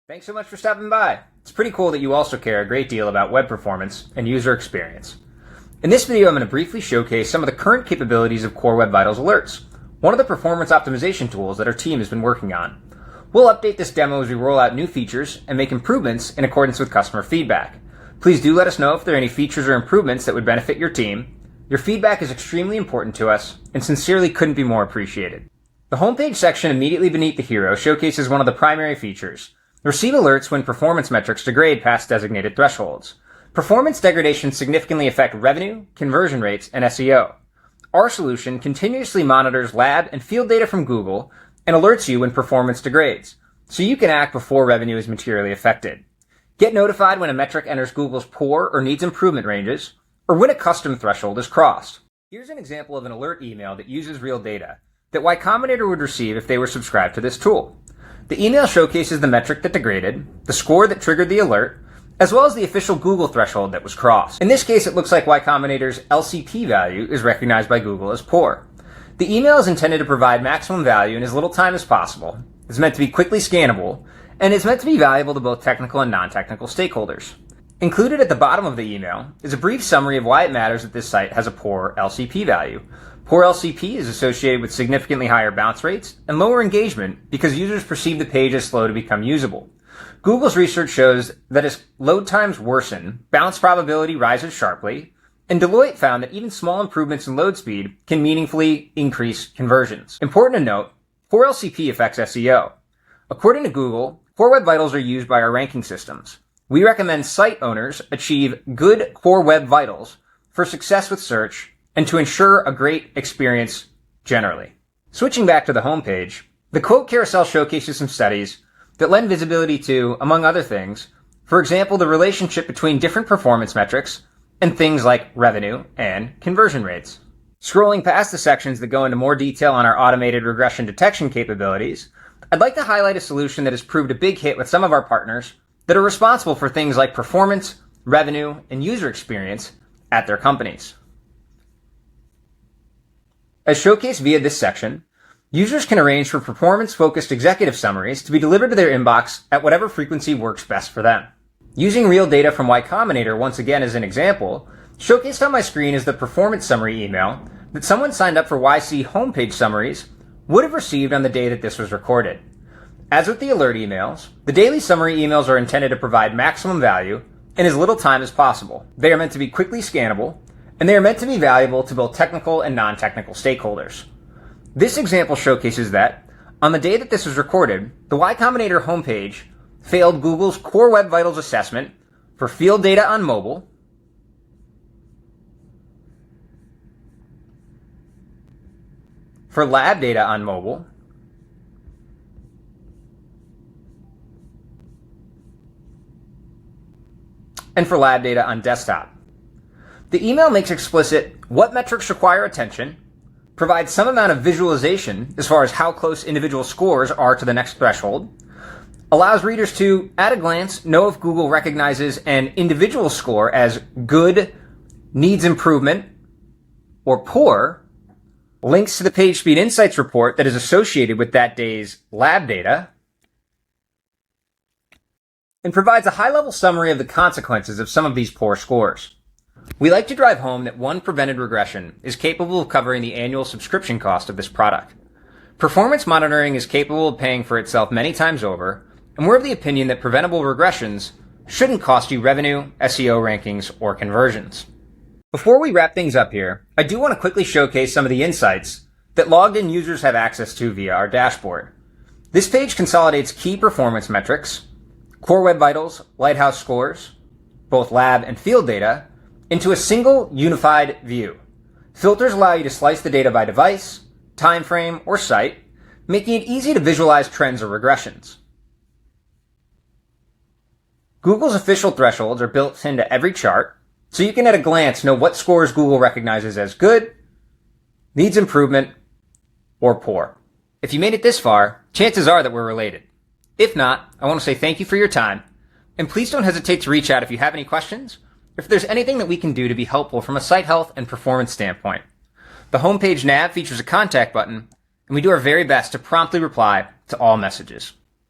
Thanks so much for stopping by. It's pretty cool that you also care a great deal about web performance and user experience. In this video, I'm going to briefly showcase some of the current capabilities of Core Web Vitals Alerts, one of the performance optimization tools that our team has been working on. We'll update this demo as we roll out new features and make improvements in accordance with customer feedback. Please do let us know if there are any features or improvements that would benefit your team. Your feedback is extremely important to us and sincerely couldn't be more appreciated. The homepage section immediately beneath the hero showcases one of the primary features. Receive alerts when performance metrics degrade past designated thresholds. Performance degradations significantly affect revenue, conversion rates, and SEO. Our solution continuously monitors lab and field data from Google and alerts you when performance degrades, so you can act before revenue is materially affected. Get notified when a metric enters Google's poor or needs improvement ranges, or when a custom threshold is crossed. Here's an example of an alert email that uses real data that Y Combinator would receive if they were subscribed to this tool. The email showcases the metric that degraded, the score that triggered the alert, as well as the official Google threshold that was crossed. In this case, it looks like Y Combinator's LCP value is recognized by Google as poor. The email is intended to provide maximum value in as little time as possible. It's meant to be quickly scannable, and it's meant to be valuable to both technical and non-technical stakeholders. Included at the bottom of the email is a brief summary of why it matters that this site has a poor LCP value. Poor LCP is associated with significantly higher bounce rates and lower engagement because users perceive the page as slow to become usable. Google's research shows that as load times worsen, bounce probability rises sharply, and Deloitte found that even small improvements in load speed can meaningfully increase conversions. Important to note, poor LCP affects SEO. According to Google, Core Web Vitals are used by our ranking systems. We recommend site owners achieve good Core Web Vitals for success with search and to ensure a great experience generally. Switching back to the homepage, the quote carousel showcases some studies that lend visibility to, among other things, for example, the relationship between different performance metrics and things like revenue and conversion rates. Scrolling past the sections that go into more detail on our automated regression detection capabilities, I'd like to highlight a solution that has proved a big hit with some of our partners that are responsible for things like performance, revenue, and user experience at their companies. As showcased via this section, users can arrange for performance-focused executive summaries to be delivered to their inbox at whatever frequency works best for them. Using real data from Y Combinator once again as an example, showcased on my screen is the performance summary email that someone signed up for YC homepage summaries would have received on the day that this was recorded. As with the alert emails, the daily summary emails are intended to provide maximum value in as little time as possible. They are meant to be quickly scannable, and they are meant to be valuable to both technical and non-technical stakeholders. This example showcases that, on the day that this was recorded, the Y Combinator homepage failed Google's Core Web Vitals assessment for field data on mobile, for lab data on mobile, and for lab data on desktop. The email makes explicit what metrics require attention, provides some amount of visualization as far as how close individual scores are to the next threshold, allows readers to, at a glance, know if Google recognizes an individual score as good, needs improvement, or poor, links to the Page Speed Insights report that is associated with that day's lab data, and provides a high-level summary of the consequences of some of these poor scores. We like to drive home that one prevented regression is capable of covering the annual subscription cost of this product. Performance monitoring is capable of paying for itself many times over, and we're of the opinion that preventable regressions shouldn't cost you revenue, SEO rankings, or conversions. Before we wrap things up here, I do want to quickly showcase some of the insights that logged-in users have access to via our dashboard. This page consolidates key performance metrics, Core Web Vitals, Lighthouse scores, both lab and field data, into a single unified view. Filters allow you to slice the data by device, time frame, or site, making it easy to visualize trends or regressions. Google's official thresholds are built into every chart, so you can at a glance know what scores Google recognizes as good, needs improvement, or poor. If you made it this far, chances are that we're related. If not, I want to say thank you for your time, and please don't hesitate to reach out if you have any questions, or if there's anything that we can do to be helpful from a site health and performance standpoint. The homepage nav features a contact button, and we do our very best to promptly reply to all messages.